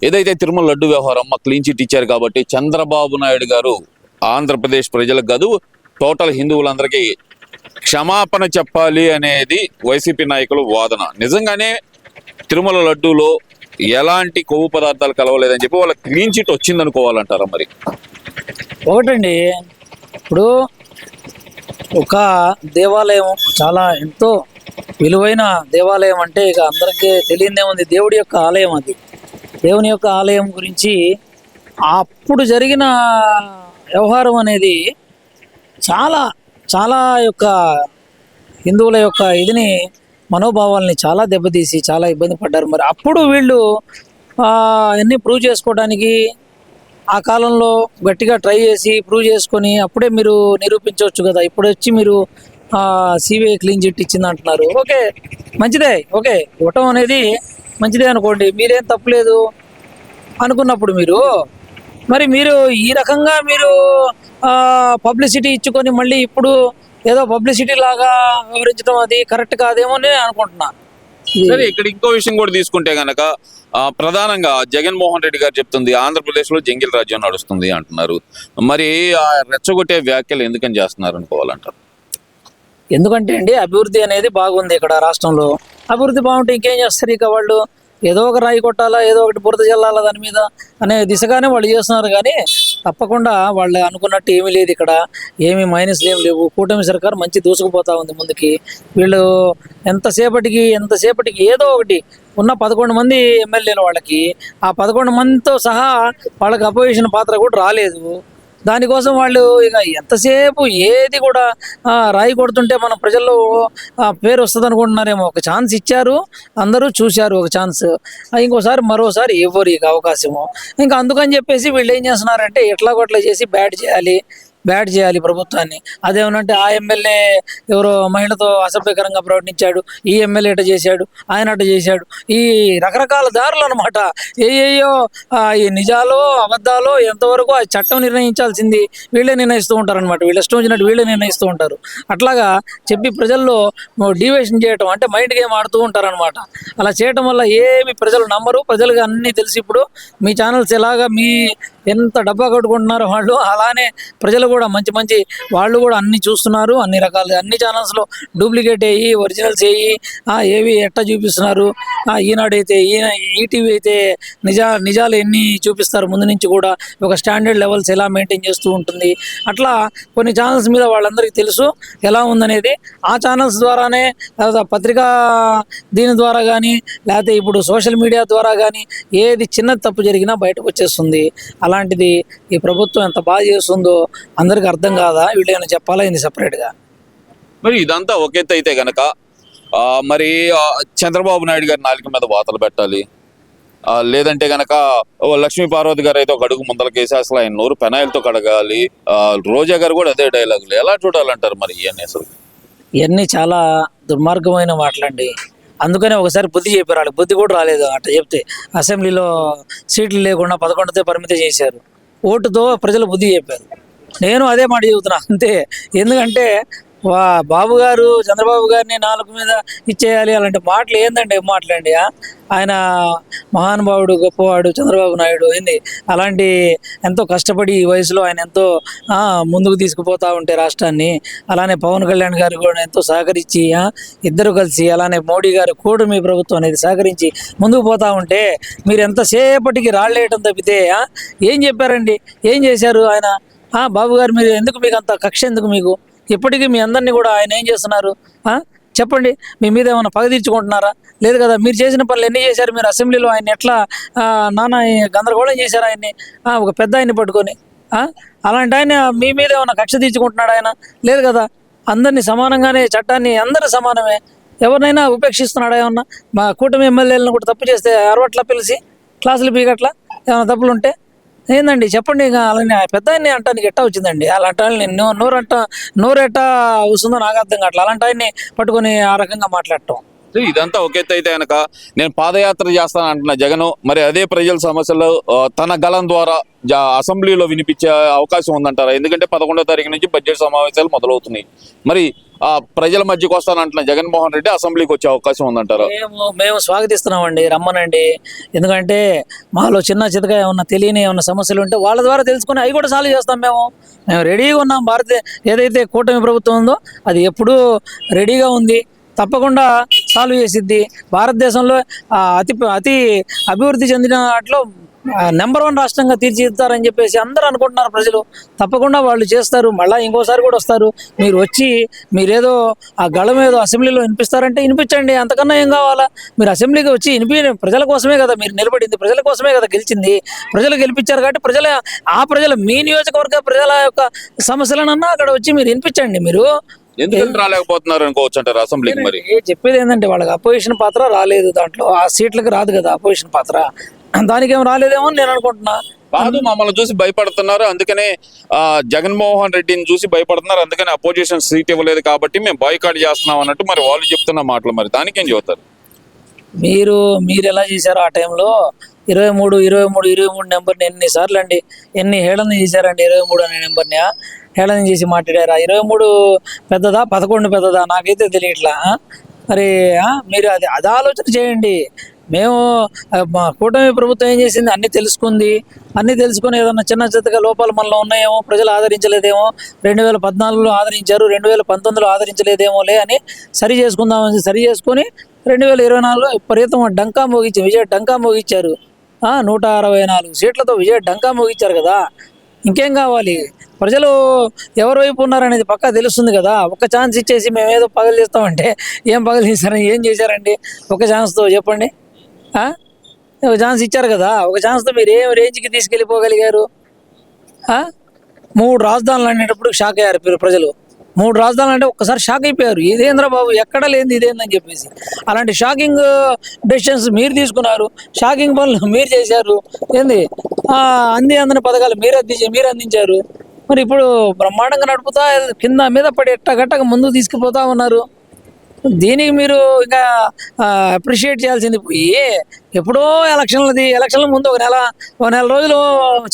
ఏదైతే తిరుమల లడ్డు వ్యవహారం clean chit ఇచ్చారు కాబట్టి చంద్రబాబు నాయుడు గారు ఆంధ్రప్రదేశ్ ప్రజలకు కాదు టోటల్ హిందువులందరికీ క్షమాపణ చెప్పాలి అనేది వైసీపీ నాయకులు వాదన. నిజంగానే తిరుమల లడ్డూలో ఎలాంటి కొవ్వు పదార్థాలు కలవలేదని చెప్పి వాళ్ళ క్లీన్ చిట్ వచ్చిందనుకోవాలంటారా? మరి ఒకటండి, ఇప్పుడు ఒక దేవాలయం చాలా ఎంతో విలువైన దేవాలయం అంటే ఇక అందరికీ తెలియదేముంది, దేవుడి యొక్క ఆలయం. అది దేవుని యొక్క ఆలయం గురించి అప్పుడు జరిగిన వ్యవహారం అనేది చాలా చాలా యొక్క హిందువుల యొక్క ఇదిని మనోభావాల్ని చాలా దెబ్బతీసి చాలా ఇబ్బంది పడ్డారు. మరి అప్పుడు వీళ్ళు అన్నీ ప్రూవ్ చేసుకోవడానికి ఆ కాలంలో గట్టిగా ట్రై చేసి ప్రూవ్ చేసుకొని అప్పుడే మీరు నిరూపించవచ్చు కదా. ఇప్పుడు వచ్చి మీరు సిబిఐ క్లీన్ చిట్ ఇచ్చింది అంటున్నారు. ఓకే, మంచిదే, ఓకే, ఇవ్వటం అనేది మంచిదే అనుకోండి, మీరేం తప్పులేదు అనుకున్నప్పుడు మీరు ఈ రకంగా మీరు పబ్లిసిటీ ఇచ్చుకొని మళ్ళీ ఇప్పుడు ఏదో పబ్లిసిటీ లాగా వివరించడం అది కరెక్ట్ కాదేమో అని అనుకుంటున్నా. సరే, ఇక్కడ ఇంకో విషయం కూడా తీసుకుంటే గనక ప్రధానంగా జగన్మోహన్ రెడ్డి గారు చెప్తుంది ఆంధ్రప్రదేశ్ లో జంగిల్ రాజ్యం నడుస్తుంది అంటున్నారు. మరి ఆ రెచ్చగొట్టే వ్యాఖ్యలు ఎందుకని చేస్తున్నారు అనుకోవాలంటారు? ఎందుకంటే అండి, అభివృద్ధి అనేది బాగుంది ఇక్కడ రాష్ట్రంలో. అభివృద్ధి బాగుంటే ఇంకేం చేస్తారు? ఇక వాళ్ళు ఏదో ఒక రాయి కొట్టాలా, ఏదో ఒకటి బురద చల్లాలా దాని మీద అనే దిశగానే వాళ్ళు చేస్తున్నారు. కానీ తప్పకుండా వాళ్ళు అనుకున్నట్టు ఏమీ లేదు, ఇక్కడ ఏమీ మైనస్లు ఏమి లేవు. కూటమి సర్కారు మంచి దూసుకుపోతా ఉంది ముందుకి. వీళ్ళు ఎంతసేపటికి ఏదో ఒకటి ఉన్న 11 మంది ఎమ్మెల్యేలు వాళ్ళకి, ఆ 11 మందితో సహా వాళ్ళకి అపోజిషన్ పాత్ర కూడా రాలేదు. దానికోసం వాళ్ళు ఇక ఎంతసేపు ఏది కూడా రాయి కొడుతుంటే మన ప్రజల్లో పేరు వస్తుంది అనుకుంటున్నారేమో. ఒక ఛాన్స్ ఇచ్చారు, అందరూ చూశారు ఒక ఛాన్స్, ఇంకోసారి మరోసారి ఇవ్వరు ఇక అవకాశము. ఇంకా అందుకని చెప్పేసి వీళ్ళు ఏం చేస్తున్నారంటే ఎట్లాగొట్లా చేసి బ్యాట్ చేయాలి ప్రభుత్వాన్ని. అదేమనంటే ఆ ఎమ్మెల్యే ఎవరో మహిళతో అసభ్యకరంగా ప్రవర్తించాడు, ఈ ఎమ్మెల్యే అట చేశాడు, ఆయన అట చేశాడు, ఈ రకరకాల దారులు అనమాట. ఏయో ఈ నిజాలో అబద్ధాలో ఎంతవరకు ఆ చట్టం నిర్ణయించాల్సింది వీళ్ళే నిర్ణయిస్తూ ఉంటారనమాట. వీళ్ళు ఇష్టం వచ్చినట్టు వీళ్ళే నిర్ణయిస్తూ ఉంటారు. అట్లాగా చెప్పి ప్రజల్లో డివేషన్ చేయటం అంటే మైండ్ గేమ్ ఆడుతూ ఉంటారనమాట. అలా చేయటం వల్ల ఏమి ప్రజలు నమ్మరు. ప్రజలకు అన్నీ తెలిసి ఇప్పుడు మీ ఛానల్స్ ఎలాగా మీ ఎంత డబ్బా కట్టుకుంటున్నారో వాళ్ళు అలానే ప్రజలు కూడా మంచి వాళ్ళు కూడా అన్ని చూస్తున్నారు. అన్ని రకాల అన్ని ఛానల్స్లో డూప్లికేట్ అయ్యి ఒరిజినల్స్ అయ్యి ఏవి ఎట్లా చూపిస్తున్నారు. ఈనాడు అయితే ఈటీవీ అయితే నిజాలు ఎన్ని చూపిస్తారు ముందు నుంచి కూడా, ఒక స్టాండర్డ్ లెవెల్స్ ఎలా మెయింటైన్ చేస్తూ ఉంటుంది. అట్లా కొన్ని ఛానల్స్ మీద వాళ్ళందరికీ తెలుసు ఎలా ఉందనేది. ఆ ఛానల్స్ ద్వారానే పత్రికా దీని ద్వారా కానీ లేకపోతే ఇప్పుడు సోషల్ మీడియా ద్వారా కానీ ఏది చిన్న తప్పు జరిగినా బయటకు వచ్చేస్తుంది. అలాంటిది ఈ ప్రభుత్వం ఎంత బాగా చేస్తుందో అందరికి అర్థం కాదా? వీళ్ళు ఏమైనా చెప్పాలా ఇది సపరేట్గా? మరి ఇదంతా ఒకెత్త అయితే గనక మరి చంద్రబాబు నాయుడు గారి నాలుక మీద వాతలు పెట్టాలి, లేదంటే గనక లక్ష్మీ పార్వతి గారు అయితే ఒక అడుగు ముందలకేసి అసలు ఆయన నోరు పెనాయిల్తో కడగాలి. రోజా గారు కూడా అదే డైలాగులు. ఎలా చూడాలంటారు మరి ఇవన్నీ? అసలు ఇవన్నీ చాలా దుర్మార్గమైన మాటలండి. అందుకనే ఒకసారి బుద్ధి చెప్పారు, వాళ్ళకి బుద్ధి కూడా రాలేదు. అట్లా చెప్తే అసెంబ్లీలో సీట్లు లేకుండా 11తో పరిమితి చేశారు. ఓటుతో ప్రజలు బుద్ధి చెప్పారు. నేను అదే మాట చెబుతున్నా అంతే. ఎందుకంటే బాబు గారు చంద్రబాబు గారిని నాలుగు మీద ఇచ్చేయాలి అలాంటి మాటలు ఏందండి? మాటలండి. ఆయన మహానుభావుడు, గొప్పవాడు చంద్రబాబు నాయుడు. ఏంది అలాంటి ఎంతో కష్టపడి ఈ వయసులో ఆయన ఎంతో ముందుకు తీసుకుపోతూ ఉంటే రాష్ట్రాన్ని, అలానే పవన్ కళ్యాణ్ గారు కూడా ఎంతో సహకరించి ఇద్దరు కలిసి, అలానే మోడీ గారు కూడా మీ ప్రభుత్వం అనేది సహకరించి ముందుకు పోతూ ఉంటే మీరు ఎంతసేపటికి రాళ్ళేయటం తప్పితే ఏం చెప్పారండి? ఏం చేశారు ఆయన? బాబు గారు మీరు ఎందుకు, మీకు అంత కక్ష ఎందుకు మీకు? ఇప్పటికీ మీ అందరినీ కూడా ఆయన ఏం చేస్తున్నారు చెప్పండి? మీ మీద ఏమైనా పగ తీర్చుకుంటున్నారా? లేదు కదా. మీరు చేసిన పనులు ఎన్ని చేశారు? మీరు అసెంబ్లీలో ఆయన ఎట్లా నానా గందరగోళం చేశారు ఆయన్ని, ఒక పెద్ద ఆయన్ని పట్టుకొని. అలాంటి ఆయన మీ మీద ఏమైనా కక్ష తీర్చుకుంటున్నాడు ఆయన? లేదు కదా. అందరినీ సమానంగానే, చట్టాన్ని అందరూ సమానమే. ఎవరినైనా ఉపేక్షిస్తున్నాడా ఏమన్నా? మా కూటమి ఎమ్మెల్యేలను కూడా తప్పు చేస్తే అరవట్లా పిలిచి క్లాసులు పీకట్లా ఏమైనా తప్పులు ఉంటే ఏందండి చెప్పండి? ఇక అలానే పెద్ద ఆయన్ని అంటానికి ఎట్టా వచ్చిందండి? అలాంటి వాళ్ళని నోరెట్టా వస్తుందో నాకు అర్థం కావట్లేదు. అలాంటి ఆయన్ని పట్టుకొని ఆ రకంగా మాట్లాడటం సో ఇదంతా ఒక ఎత్తు అయితే కనుక నేను పాదయాత్ర చేస్తాను అంటున్న జగన్ మరి అదే ప్రజల సమస్యలు తన గలం ద్వారా అసెంబ్లీలో వినిపించే అవకాశం ఉందంటారా? ఎందుకంటే 11వ తారీఖు నుంచి బడ్జెట్ సమావేశాలు మొదలవుతున్నాయి. మరి ఆ ప్రజల మధ్యకు వస్తానంటున్న జగన్మోహన్ రెడ్డి అసెంబ్లీకి వచ్చే అవకాశం ఉందంటారా? మేము స్వాగతిస్తున్నామండి, రమ్మనండి. ఎందుకంటే మాలో చిన్న చితగా ఏమన్నా తెలియని ఏమన్నా సమస్యలు ఉంటే వాళ్ళ ద్వారా తెలుసుకుని అవి కూడా సాల్వ్ చేస్తాం. మేము రెడీగా ఉన్నాం. ఏదైతే కూటమి ప్రభుత్వం ఉందో అది ఎప్పుడూ రెడీగా ఉంది, తప్పకుండా సాల్వ్ చేసిద్ది. భారతదేశంలో అతి అభివృద్ధి చెందిన వాటిలో నెంబర్ 1 రాష్ట్రంగా తీర్చిదిద్దారని చెప్పేసి అందరూ అనుకుంటున్నారు ప్రజలు. తప్పకుండా వాళ్ళు చేస్తారు. మళ్ళీ ఇంకోసారి కూడా వస్తారు. మీరు వచ్చి మీరేదో ఆ గళం ఏదో అసెంబ్లీలో వినిపిస్తారంటే వినిపించండి, అంతకన్నా ఏం కావాలా? మీరు అసెంబ్లీకి వచ్చి ప్రజల కోసమే కదా మీరు నిలబడింది, ప్రజల కోసమే కదా గెలిచింది. ప్రజలు గెలిపించారు కాబట్టి ప్రజల మీ నియోజకవర్గ ప్రజల యొక్క సమస్యలనన్నా అక్కడ వచ్చి మీరు వినిపించండి. మీరు ఎందుకు రాలేకపోతున్నారు అనుకోవచ్చు అంటారు అసెంబ్లీకి? మరి చెప్పేది ఏంటంటే వాళ్ళకి అపోజిషన్ పాత్ర రాలేదు, దాంట్లో ఆ సీట్లకు రాదు కదా అపోజిషన్ పాత్ర, దానికి ఏం రాలేదేమో అని నేను అనుకుంటున్నా. కాదు, మమ్మల్ని చూసి భయపడుతున్నారు, అందుకనే జగన్మోహన్ రెడ్డిని చూసి భయపడుతున్నారు, అందుకని అపోజిషన్ సీట్ ఇవ్వలేదు కాబట్టి మేము బాయ్కాట్ చేస్తున్నాం అన్నట్టు మరి వాళ్ళు చెప్తున్న మాటలు. మరి దానికి ఏం చెబుతారు? మీరు ఎలా చేశారో ఆ టైంలో 23 నెంబర్ని ఎన్నిసార్లు అండి, ఎన్ని హేళన చేశారండి? 23 అనే నెంబర్ని హేళన చేసి మాట్లాడారా? 23 పెద్దదా 11 పెద్దదా నాకైతే తెలియట్లా. మరి మీరు అది ఆలోచన చేయండి. మేము మా కూటమి ప్రభుత్వం ఏం చేసింది? అన్నీ తెలుసుకుని ఏదన్నా చిన్న చిత్తగా లోపాలు మనలో ఉన్నాయేమో, ప్రజలు ఆదరించలేదేమో, 2014లో ఆదరించారు, 2019లో ఆదరించలేదేమోలే అని సరి చేసుకుని 2024లో విపరీతం విజయ డంకా మోగించారు. 164 సీట్లతో విజయ డంకా మోగించారు కదా. ఇంకేం కావాలి? ప్రజలు ఎవరి వైపు ఉన్నారనేది పక్కా తెలుస్తుంది కదా. ఒక ఛాన్స్ ఇచ్చేసి మేమేదో పగలు చేస్తామంటే ఏం పగలు చేశారని ఏం చేశారండి? ఒక ఛాన్స్తో చెప్పండి. ఒక ఛాన్స్ ఇచ్చారు కదా, ఒక ఛాన్స్తో మీరు ఏం రేంజ్కి తీసుకెళ్ళిపోగలిగారు? 3 రాజధానులు అనేటప్పుడు షాక్ అయ్యారు ప్రజలు. 3 రాజధానులు అంటే ఒక్కసారి షాక్ అయిపోయారు. ఇదేంద్ర బాబు, ఎక్కడ లేనిది ఇదేందని చెప్పేసి. అలాంటి షాకింగ్ డెసిషన్స్ మీరు తీసుకున్నారు, షాకింగ్ పనులు మీరు చేశారు. ఏంది అందని పథకాలు మీరు అందించారు. మరి ఇప్పుడు బ్రహ్మాండంగా నడుపుతా కింద మీద పడి ఎట్టగట్టగా ముందుకు తీసుకుపోతా ఉన్నారు. దీనికి మీరు ఇంకా అప్రిషియేట్ చేయాల్సింది పోయి ఎప్పుడో ఎలక్షన్ల ముందు ఒక నెల రోజులు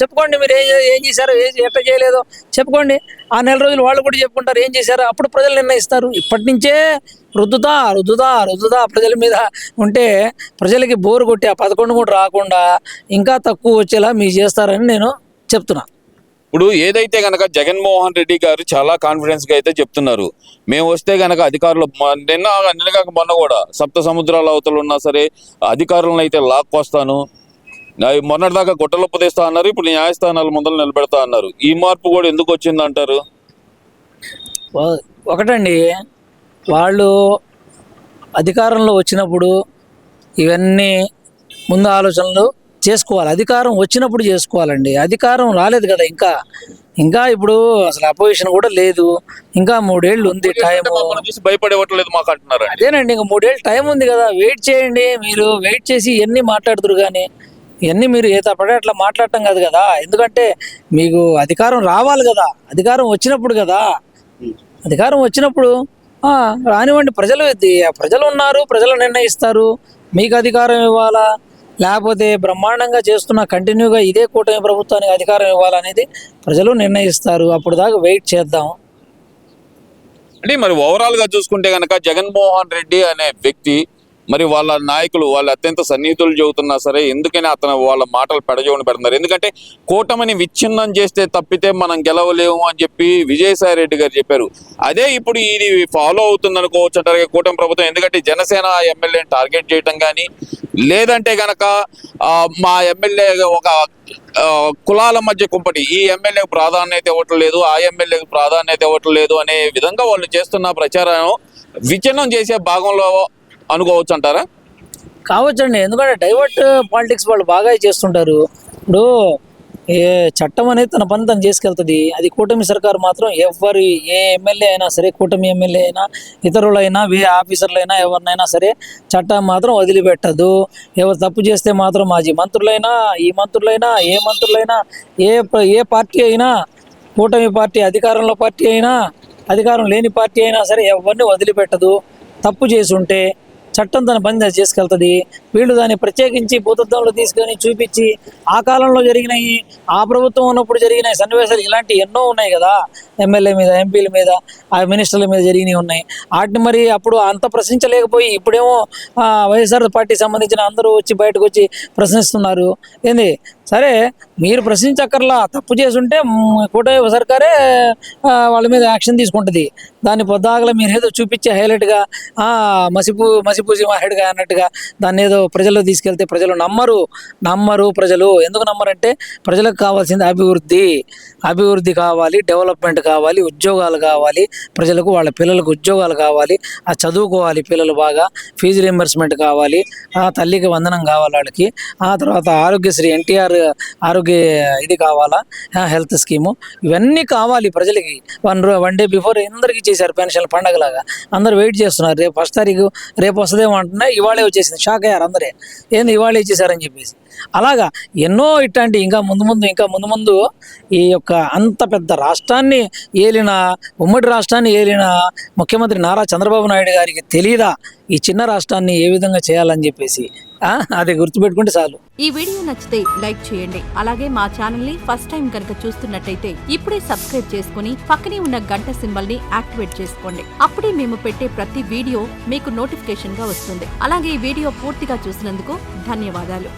చెప్పుకోండి మీరు ఏం చేశారో, ఎట్లా చేయలేదో చెప్పుకోండి. ఆ నెల రోజులు వాళ్ళు కూడా చెప్పుకుంటారు ఏం చేశారో, అప్పుడు ప్రజలు నిర్ణయిస్తారు. ఇప్పటి నుంచే రుద్దుతా ప్రజల మీద ఉంటే ప్రజలకి బోరు కొట్టి ఆ 11 కూడా రాకుండా ఇంకా తక్కువ వచ్చేలా మీరు చేస్తారని నేను చెప్తున్నా. ఇప్పుడు ఏదైతే గనక జగన్మోహన్ రెడ్డి గారు చాలా కాన్ఫిడెన్స్ గా అయితే చెప్తున్నారు, మేము వస్తే గనక అధికారులు నిన్నగాక మొన్న కూడా సప్త సముద్రాల అవతలు ఉన్నా సరే అధికారులను అయితే లాక్కొస్తాను, మొన్నటిదాకా గుట్టలు ఉపదేస్తా అన్నారు, ఇప్పుడు న్యాయస్థానాల ముందర నిలబెడతా అన్నారు. ఈ మార్పు కూడా ఎందుకు వచ్చింది అంటారు? ఒకటండి, వాళ్ళు అధికారంలో వచ్చినప్పుడు ఇవన్నీ ముందు ఆలోచనలు చేసుకోవాలి. అధికారం వచ్చినప్పుడు చేసుకోవాలండి. అధికారం రాలేదు కదా ఇంకా ఇప్పుడు అసలు అపోజిషన్ కూడా లేదు. ఇంకా 3 ఏళ్ళు ఉంది టైం. భయపడేవట్లేదు మాకు అంటున్నారు. అదేనండి, ఇంకా 3 ఏళ్ళు టైం ఉంది కదా, వెయిట్ చేయండి. మీరు వెయిట్ చేసి ఇవన్నీ మాట్లాడుతురు కానీ ఇవన్నీ మీరు పడే అట్లా మాట్లాడటం కాదు కదా. ఎందుకంటే మీకు అధికారం రావాలి కదా, అధికారం వచ్చినప్పుడు కదా. అధికారం వచ్చినప్పుడు రానివ్వండి. ప్రజలు ఉన్నారు, ప్రజలు నిర్ణయిస్తారు. మీకు అధికారం ఇవ్వాలా లేకపోతే బ్రహ్మాండంగా చేస్తున్న కంటిన్యూగా ఇదే కూటమి ప్రభుత్వానికి అధికారం ఇవ్వాలనేది ప్రజలు నిర్ణయిస్తారు. అప్పుడు దాకా వెయిట్ చేద్దాం. అంటే మరి ఓవరాల్ గా చూసుకుంటే గనక జగన్మోహన్ రెడ్డి అనే వ్యక్తి మరి వాళ్ళ నాయకులు వాళ్ళు అత్యంత సన్నిహితులు చెబుతున్నా సరే ఎందుకని అతను వాళ్ళ మాటలు పెడజోని పెడుతున్నారు? ఎందుకంటే కూటమిని విచ్ఛిన్నం చేస్తే తప్పితే మనం గెలవలేము అని చెప్పి విజయసాయి రెడ్డి గారు చెప్పారు. అదే ఇప్పుడు ఇది ఫాలో అవుతుంది అనుకోవచ్చు అంటారు కూటమి ప్రభుత్వం. ఎందుకంటే జనసేన ఎమ్మెల్యేని టార్గెట్ చేయటం కానీ లేదంటే గనక మా ఎమ్మెల్యే ఒక కులాల మధ్య కుంపటి, ఈ ఎమ్మెల్యేకి ప్రాధాన్యత ఇవ్వటం లేదు, ఆ ఎమ్మెల్యేకి ప్రాధాన్యత ఇవ్వటం లేదు అనే విధంగా వాళ్ళు చేస్తున్న ప్రచారం విచ్ఛిన్నం చేసే భాగంలో అనుకోవచ్చు అంటారా? కావచ్చండి. ఎందుకంటే డైవర్ట్ పాలిటిక్స్ వాళ్ళు బాగా చేస్తుంటారు. ఇప్పుడు చట్టం అనేది తన పని తను చేసుకెళ్తుంది. అది కూటమి సర్కారు మాత్రం ఏ ఎమ్మెల్యే అయినా సరే, కూటమి ఎమ్మెల్యే అయినా, ఇతరులైనా, ఆఫీసర్లైనా, ఎవరినైనా సరే చట్టం మాత్రం వదిలిపెట్టదు. ఎవరు తప్పు చేస్తే మాత్రం మాజీ మంత్రులైనా, ఏ మంత్రులైనా, ఏ పార్టీ అయినా, కూటమి పార్టీ అధికారంలో పార్టీ అయినా, అధికారం లేని పార్టీ అయినా సరే ఎవరిని వదిలిపెట్టదు. తప్పు చేసి ఉంటే చట్టం తన పని అది చేసుకెళ్తుంది. వీళ్ళు దాన్ని ప్రత్యేకించి భూతత్వంలో తీసుకొని చూపించి ఆ కాలంలో జరిగినాయి, ఆ ప్రభుత్వం ఉన్నప్పుడు జరిగిన సన్నివేశాలు ఇలాంటి ఎన్నో ఉన్నాయి కదా, ఎమ్మెల్యే మీద, ఎంపీల మీద, ఆ మినిస్టర్ల మీద జరిగినవి ఉన్నాయి. వాటిని మరి అప్పుడు అంత ప్రశ్నించలేకపోయి ఇప్పుడేమో వైఎస్ఆర్ పార్టీకి సంబంధించిన అందరూ వచ్చి బయటకు వచ్చి ప్రశ్నిస్తున్నారు. ఏంది సరే మీరు ప్రశ్నించక్కర్లా, తప్పు చేసుంటే కూటమి సర్కారే వాళ్ళ మీద యాక్షన్ తీసుకుంటుంది. దాన్ని పొద్దాగల మీరు ఏదో చూపించి హైలైట్గా మసిపూసి మారేడుగా అన్నట్టుగా దాన్ని ఏదో ప్రజల్లో తీసుకెళ్తే ప్రజలు నమ్మరు. ప్రజలు ఎందుకు నమ్మరంటే ప్రజలకు కావాల్సింది అభివృద్ధి కావాలి, డెవలప్మెంట్ కావాలి, ఉద్యోగాలు కావాలి, ప్రజలకు వాళ్ళ పిల్లలకు ఉద్యోగాలు కావాలి, చదువుకోవాలి పిల్లలు బాగా, ఫీజు రీంబర్స్మెంట్ కావాలి, తల్లికి వందనం కావాలి వాళ్ళకి, ఆ తర్వాత ఆరోగ్యశ్రీ ఎన్టీఆర్ ఆరోగ్య ఇది కావాలా, హెల్త్ స్కీము, ఇవన్నీ కావాలి ప్రజలకి. వన్ డే బిఫోర్ అందరికీ చేశారు పెన్షన్ పండగలాగా. అందరూ వెయిట్ చేస్తున్నారు, రేపు 1వ తారీఖు రేపు వస్తుందేమో అంటున్నా, ఇవాళే వచ్చేసింది. షాక్ అయ్యారు అందరే, ఏంది ఇవాళే ఇచ్చేసారని చెప్పేసి. అలాగా ఎన్నో ఇట్లాంటి ఇంకా ముందు ముందు ఈ యొక్క అంత పెద్ద రాష్ట్రాన్ని ఏలిన, ఉమ్మడి రాష్ట్రాన్ని ఏలిన ముఖ్యమంత్రి నారా చంద్రబాబు నాయుడు గారికి తెలియదా ఈ చిన్న రాష్ట్రాన్ని ఏ విధంగా చేయాలని చెప్పేసి? అది గుర్తుపెట్టుకుంటే చాలు. ఈ వీడియో నచ్చితే లైక్ చేయండి. అలాగే మా ఛానల్ ని ఫస్ట్ టైం కనుక చూస్తున్నట్టయితే ఇప్పుడే సబ్స్క్రైబ్ చేసుకుని పక్కనే ఉన్న గంట సింబల్ ని యాక్టివేట్ చేసుకోండి. అప్పుడే మేము పెట్టే ప్రతి వీడియో మీకు నోటిఫికేషన్ గా వస్తుంది. అలాగే ఈ వీడియో పూర్తిగా చూసినందుకు ధన్యవాదాలు.